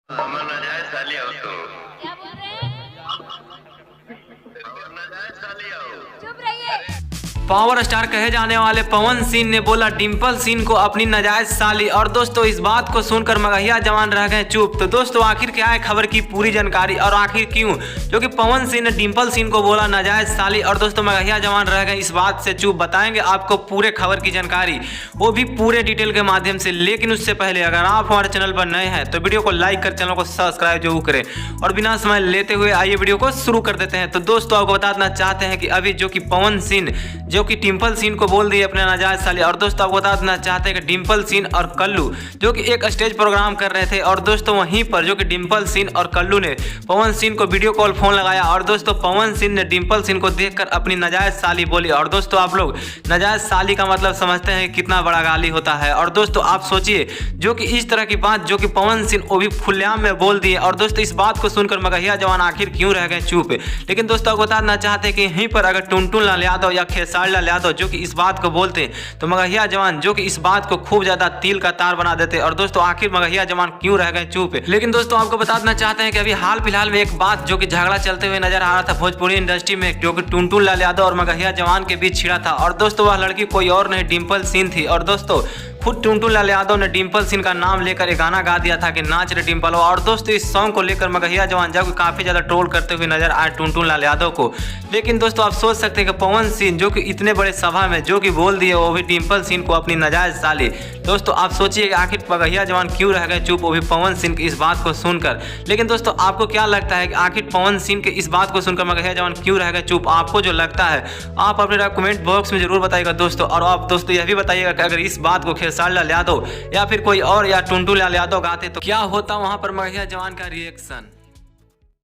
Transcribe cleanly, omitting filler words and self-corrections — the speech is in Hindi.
हमर नाजायज साली हो तू। क्या बोल रहे हैं? हमर नाजायज साली हो। चुप रहिए। पावर स्टार कहे जाने वाले पवन सिंह ने बोला डिंपल सिंह को अपनी नाजायज साली। और दोस्तों इस बात को सुनकर मगहिया जवान रह गए चुप। तो दोस्तों आखिर क्या है खबर की पूरी जानकारी और आखिर क्यों जो कि पवन सिंह ने डिंपल सिंह को बोला नाजायज साली और दोस्तों मगहिया जवान रह गए इस बात से चुप। बताएंगे आपको पूरे खबर की जानकारी, वो भी पूरे डिटेल के माध्यम से। लेकिन उससे पहले अगर आप हमारे चैनल पर नए हैं तो वीडियो को लाइक कर चैनल को सब्सक्राइब जरूर करें और बिना समय लेते हुए आइए वीडियो को शुरू कर देते हैं। तो दोस्तों आपको बताना चाहते हैं कि अभी जो कि पवन सिंह जो कि डिंपल सिंह को बोल दिए अपने नाजायज साली। और दोस्तों आपको बता देना चाहते हैं कि डिंपल सिंह और कल्लू जो कि एक स्टेज प्रोग्राम कर रहे थे और दोस्तों वहीं पर जो कि डिंपल सिंह और कल्लू ने पवन सिंह को वीडियो कॉल फोन लगाया और दोस्तों पवन सिंह ने डिंपल सिंह को देखकर अपनी नाजायज साली बोली। और दोस्तों आप लोग नाजायज साली का मतलब समझते हैं कितना बड़ा गाली होता है। और दोस्तों आप सोचिए जो कि इस तरह की बात जो कि पवन सिंह वो भी खुलेआम में बोल दिए। और दोस्तों इस बात को सुनकर मगहिया जवान आखिर क्यों रह गए चुप। लेकिन दोस्तों आपको बताना चाहते हैं कि यहीं पर अगर टुनटुन लाल यादव या खेसारी लाल यादव जो कि इस बात को बोलते तो मगहिया जवान जो कि इस बात को खूब ज्यादा तिल का तार बना देते। और दोस्तों आखिर मगहिया जवान क्यों रह गए चुप। लेकिन दोस्तों आपको बता देना चाहते हैं कि अभी हाल फिलहाल में एक बात जो कि झगड़ा चलते हुए नजर आ रहा था भोजपुरी इंडस्ट्री में जो कि टुनटुन लाल यादव और मगहिया जवान के बीच छिड़ा था। और दोस्तों वह लड़की कोई और नहीं डिंपल सिंह थी। और दोस्तों खुद टुनटुन लाल यादव ने डिंपल सिंह का नाम लेकर एक गाना गा दिया था कि नाच रे डिंपल। और दोस्तों इस सॉन्ग को लेकर मगहिया जवान जब काफी ज्यादा ट्रोल करते हुए नजर आए टुनटुन लाल यादव को। लेकिन दोस्तों आप सोच सकते हैं कि पवन सिंह जो कि इतने बड़े सभा में जो कि बोल दिए वो भी डिंपल सिंह को अपनी नाजायज साली। दोस्तों आप सोचिए कि आखिर मगहिया जवान क्यों रह गए चुप वो भी पवन सिंह की इस बात को सुनकर। लेकिन दोस्तों आपको क्या लगता है कि आखिर पवन सिंह के इस बात को सुनकर मगहिया जवान क्यों रह गए चुप। आपको जो लगता है आप अपने कमेंट बॉक्स में जरूर बताइएगा दोस्तों। और आप दोस्तों यह भी बताइएगा कि अगर इस बात को खेसारी लाल यादव या फिर कोई और या टुनटुन लाल यादव गाते तो क्या होता वहां पर मगहिया जवान का रिएक्शन।